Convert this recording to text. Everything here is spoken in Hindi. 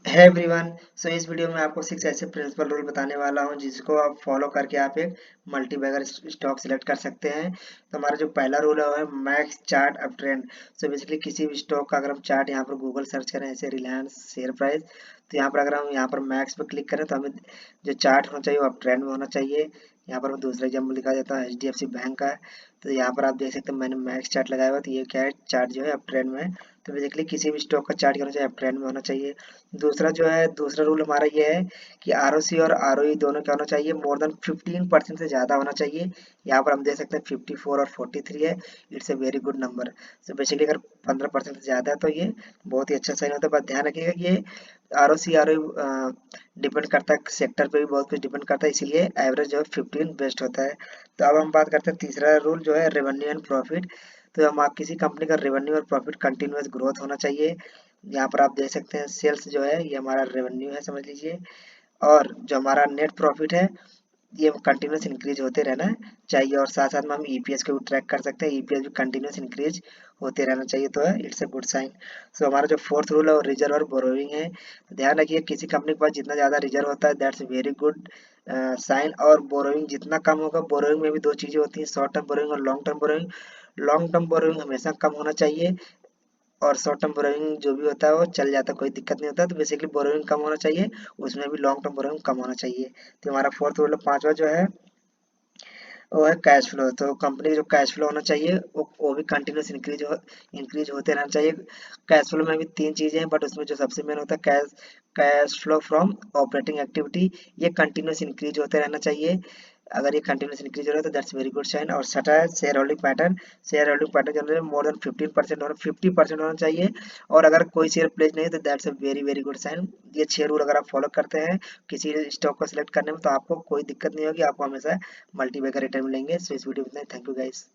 है एवरीवन। सो इस वीडियो में आपको 6 ऐसे प्रिंसिपल रूल बताने वाला हूं जिसको आप फॉलो करके आप एक मल्टी बैगर स्टॉक सिलेक्ट कर सकते हैं। तो हमारा जो पहला रूल है वो है max chart up trend. So basically किसी भी स्टॉक का अगर हम चार्ट यहाँ पर गूगल सर्च करें ऐसे रिलायंस शेयर प्राइस, तो यहाँ पर अगर हम यहाँ पर मैक्स पर क्लिक करें तो हमें जो चार्ट होना चाहिए वो अप ट्रेंड में होना चाहिए। यहाँ पर मैं दूसरा एग्जाम्पल दिखा देता हूँ HDFC बैंक का। तो यहाँ पर आप देख सकते हैं मैंने मैक्स चार्ट लगाया हुआ, तो ये क्या है, चार्ट जो है अप ट्रेंड में है। तो बेसिकली किसी भी स्टॉक का चार्ट होना चाहिए अप ट्रेंड में होना चाहिए। दूसरा जो है, दूसरा रूल हमारा ये है कि ROC और ROE दोनों क्या होना चाहिए, मोर देन 15% से ज़्यादा होना चाहिए। यहाँ पर हम देख सकते हैं 54 और 43 है। It's a very good number. So basically अगर 15% से ज़्यादा है तो ये बहुत ही अच्छा साइन होता है। बस ध्यान रखिएगा कि ये ROC ROE डिपेंड करता है, सेक्टर पे भी बहुत कुछ डिपेंड करता है, इसीलिए एवरेज जो है 15 बेस्ट होता है। तो अब हम बात करते हैं तीसरा रूल जो है रेवेन्यू एंड प्रॉफिट। तो हम आप किसी कंपनी का रेवेन्यू और प्रॉफिट कंटिन्यूस ग्रोथ होना चाहिए। यहाँ पर आप देख सकते हैं सेल्स जो है ये हमारा रेवेन्यू है समझ लीजिए, और जो हमारा नेट प्रॉफिट है ये कंटिन्यूस इंक्रीज होते रहना चाहिए। और साथ साथ में हम EPS को भी ट्रैक कर सकते हैं, EPS भी कंटिन्यूस इंक्रीज होते रहना चाहिए, तो है इट्स ए गुड साइन। सो हमारा जो फोर्थ रूल है वो रिजर्व और बोरोइंग है। तो ध्यान रखिए किसी कंपनी के पास जितना ज़्यादा रिजर्व होता है दैट्स वेरी गुड साइन, और बोरोइंग जितना कम होगा, बोरोइंग में भी दो चीज़ें होती हैं, शॉर्ट टर्म बोरोइंग और long term borrowing. Long term borrowing हमेशा कम होना चाहिए, और शॉर्ट टर्म बोरोइंग जो भी होता है वो चल जाता है, कोई दिक्कत नहीं होता। तो बेसिकली बोरोइंग कम होना चाहिए, उसमें भी लॉन्ग टर्म बोरोइंग कम होना चाहिए। तो हमारा फोर्थ रूल पांचवा जो है वो है कैश फ्लो। तो कंपनी का जो कैश फ्लो होना चाहिए वो भी कंटिन्यूस इंक्रीज होते रहना चाहिए। कैश फ्लो में भी तीन चीजें हैं, बट उसमें जो सबसे मेन होता है cash cash flow from operating activity, ये कंटिन्यूस इंक्रीज होते रहना चाहिए। अगर ये कंटिन्यूस इंक्रीज हो रहा है तो दैट्स वेरी गुड साइन। और छठा है share holding pattern. Share holding pattern जो है मोर देन 15% होना 50% होना चाहिए, और अगर कोई शेयर प्लेस नहीं है तो that's a very very good sign. ये 6 रूल अगर आप फॉलो करते हैं किसी स्टॉक को सिलेक्ट करने में, तो आपको कोई दिक्कत नहीं होगी, आपको हमेशा मल्टीबैगर रिटर्न मिलेंगे। सो इस वीडियो में थैंक यू गाइस।